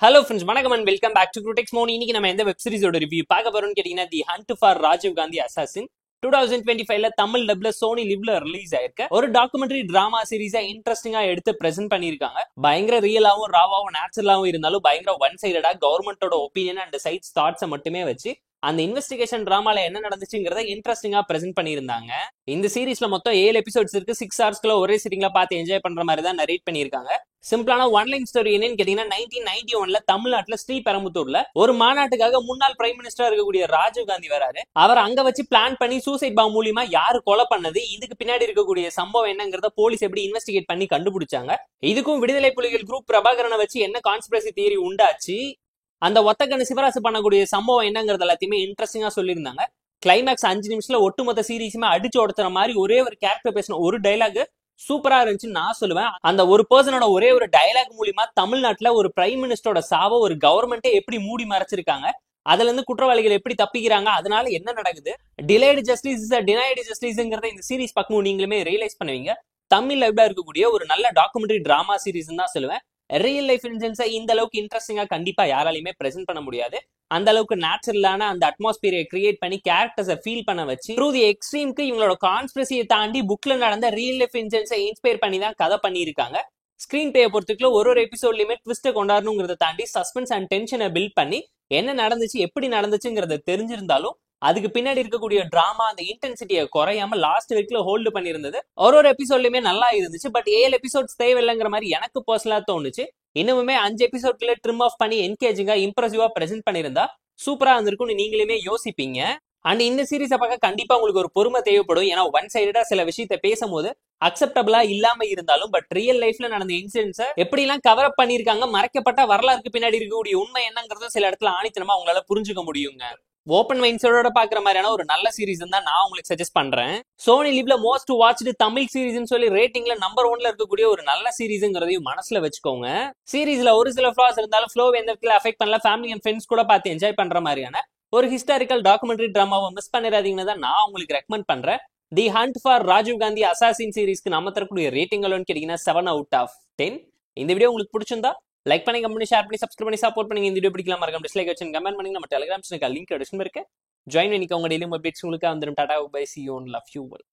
Hello friends, வணக்கம் and welcome back to குரூடெக்ஸ் மோன். இன்னைக்கு நம்ம எந்த வெப் சீரிஸோட ரிவ்யூ பார்க்க போறோம்னு கேட்டீங்கன்னா, the hunt for Rajiv Gandhi assassin 2025ல தமிழ் டப்ல சோனி லிவ்ல ரிலீஸ் ஆயிருக்க ஒரு டாக்குமெண்ட்ரி டிராமா சீரீஸா இன்ட்ரெஸ்டிங்கா எடுத்து பிரசென்ட் பண்ணிருக்காங்க. பயங்கர ரியலாவும் ராவாவும் நேச்சுரலாவும் இருந்தாலும் பயங்கர ஒன் சைடடா கவர்மெண்டோட ஒப்பீனியன் அண்ட் சைட்ஸ் தாட்ஸை மட்டுமே வச்சு அந்த இன்வெஸ்டிகேஷன் டிராமால என்ன நடந்துச்சுங்கிறத இன்ட்ரெஸ்டிங்கா பிரசென்ட் பண்ணியிருந்தாங்க. இந்த சீரீஸ்ல மொத்தம் 7 எபிசோட்ஸ் இருக்கு. 6 ஹவர்ஸ்க்குள்ள ஒரே சிட்டிங்ல பார்த்து என்ஜாய் பண்ற மாதிரி தான் நரேட் பண்ணிருக்காங்க. சிம்பிளான ஒன்லைன் ஸ்டோரி என்னன்னு கேட்டீங்கன்னா, 1991ல தமிழ்நாட்டுல ஸ்ரீபெரும்புத்தூர்ல ஒரு மாநாட்டுக்காக முன்னாள் பிரைம் மினிஸ்டரா இருக்கக்கூடிய ராஜீவ் காந்தி வராரு. அவர் அங்க வச்சு பிளான் பண்ணி சூசைட் பாம் மூலியமா யாரு கொலை பண்ணது, இதுக்கு பின்னாடி இருக்கக்கூடிய சம்பவம் என்னங்கிறத போலீஸ் எப்படி இன்வெஸ்டிகேட் பண்ணி கண்டுபிடிச்சாங்க, இதுக்கும் விடுதலை புலிகள் குரூப் பிரபாகரனை வச்சு என்ன கான்ஸ்பிரசி தியரி உண்டாச்சு, அந்த ஒத்தக்கண்ணு சிவராசு பண்ணக்கூடிய சம்பவம் என்னங்கிறது எல்லாத்தையுமே இன்ட்ரெஸ்டிங்கா சொல்லியிருந்தாங்க. கிளைமேக்ஸ் 5 நிமிஷத்துல ஒட்டுமொத்த சீரீஸுமே அடிச்சு ஒடுத்துற மாதிரி ஒரே ஒரு கேரக்டர் பேசின ஒரு டைலாக் சூப்பரா இருந்துச்சு நான் சொல்லுவேன். அந்த ஒரு பர்சனோட ஒரே ஒரு டைலாக் மூலியமா தமிழ்நாட்டுல ஒரு பிரைம் மினிஸ்டரோட சாவை ஒரு கவர்மெண்டே எப்படி மூடி மறைச்சிருக்காங்க, அதுல இருந்து குற்றவாளிகள் எப்படி தப்பிக்கிறாங்க, அதனால என்ன நடக்குது, டிலேடு ஜஸ்டிஸ் டினைடு ஜஸ்டிஸ்ங்கிறத இந்த சீரீஸ் பார்க்கும்போது நீங்களுமே ரியலைஸ் பண்ணுவீங்க. தமிழ் லைவ்ல இருக்கக்கூடிய ஒரு நல்ல டாக்குமெண்ட்ரி டிராமா சீரீஸ் தான் சொல்லுவேன். ரியல் லைஃப் இன்சிடென்ட்ஸை இந்த அளவுக்கு இன்ட்ரெஸ்டிங்கா கண்டிப்பா யாராலையுமே பிரசென்ட் பண்ண முடியாது. அந்த அளவுக்கு நேச்சுரலான அந்த அட்மாஸ்பியரை கிரியேட் பண்ணி கேரக்டர்ஸை ஃபீல் பண்ண வச்சு த்ரூ தி எக்ஸ்ட்ரீம்க்கு இவங்களோட கான்ஸ்பிரசியை தாண்டி புக்ல நடந்த ரியல் லைஃப் இன்சிடென்ட்ஸை இன்ஸ்பயர் பண்ணி தான் கதை பண்ணியிருக்காங்க. ஸ்கிரீன் பிளே பொறுத்துக்குள்ள ஒரு எபிசோட்லயுமே ட்விஸ்ட்டை கொண்டாடணுங்கிறத தாண்டி சஸ்பென்ஸ் அண்ட் டென்ஷனை பில்ட் பண்ணி என்ன நடந்துச்சு எப்படி நடந்துச்சுங்கிறத தெரிஞ்சிருந்தாலும் அதுக்கு பின்னாடி இருக்கக்கூடிய டிராமா அந்த இன்டென்சிட்டியை குறையாம லாஸ்ட் வரைக்கும் ஹோல்டு பண்ணியிருந்தது. ஒரு எபிசோட்லயுமே நல்லா இருந்துச்சு. பட் 7 எபிசோட்ஸ் தேவையில்லைங்கிற மாதிரி எனக்கு பர்சனலா தோணுச்சு. இன்னுமே 5 எபிசோட்ல ட்ரிம் ஆஃப் பண்ணி என்கேஜிங்கா இம்ப்ரெசிவா பிரசென்ட் பண்ணியிருந்தா சூப்பரா இருந்திருக்கும்னு நீங்களுமே யோசிப்பீங்க. அண்ட் இந்த சீரீஸை பார்க்க கண்டிப்பா உங்களுக்கு ஒரு பொறுமை தேவைப்படும். ஏன்னா ஒன் சைடடா சில விஷயத்த பேசும்போது அக்செப்டபிளா இல்லாம இருந்தாலும் பட் ரியல் லைஃப்ல நடந்த இன்சிடென்ட்ஸை எப்படி எல்லாம் கவர் அப் பண்ணிருக்காங்க, மறைக்கப்பட்ட வரலாறுக்கு பின்னாடி இருக்கக்கூடிய உண்மை என்னங்கிறத சில இடத்துல ஆணித்தனமா உங்களால புரிஞ்சுக்க முடியுங்க. ஓப்பன் மைண்ட்ஸோட பாக்குற மாதிரியான ஒரு நல்ல சீரீஸ் தான் நான் உங்களுக்கு சஜஸ்ட் பண்றேன். சோனி லிவ்ல மோஸ்ட் வாட்ச்டு தமிழ் சீரீஸ்னு சொல்லி ரேட்டிங்ல நம்பர் 1ல இருக்கக்கூடிய ஒரு நல்ல சீரீஸ்ங்கிறதையும் மனசுல வச்சுக்கோங்க. சீரீஸ்ல ஒரு சில ஃபிளாஸ் இருந்தாலும் ஃப்ளோ எந்த இடத்துல அஃபெக்ட் பண்ணல, ஃபேமிலி அண்ட் ஃப்ரெண்ட்ஸ் கூட பார்த்து என்ஜாய் பண்ற மாதிரியான ஒரு ஹிஸ்டாரிக்கல் டாக்குமெண்ட்ரி டிராமாவை மிஸ் பண்ணிடாதீங்கன்னு தான் நான் உங்களுக்கு ரெக்கமெண்ட் பண்றேன். The hunt for Rajiv Gandhi assassin சீரீஸ்க்கு நம்ம தரக்கூடிய ரேட்டிங் கேட்டீங்கன்னா 7 out of 10. இந்த வீடியோ உங்களுக்கு பிடிச்சிருந்தா லைக் பண்ணி, கமெண்ட் பண்ணி, ஷேர் பண்ணி, சப்ஸ்கிரைப் பண்ணி சப்போர்ட் பண்ணி. இந்த வீடியோ பிடிக்கலாம் மறக்காம டிஸ்லைக் வச்சு கமெண்ட் பண்ணி. நம்ம டெலிகிராம் சேனலுக்கு லிங்க் டிஸ்கிரிப்ஷன்ல இருக்கு. ஜாயின் பண்ணிக்கோங்க. டெய்லி அப்டேட்ஸ் உங்களுக்கு வந்துடும். Tata bye, see you, love you all.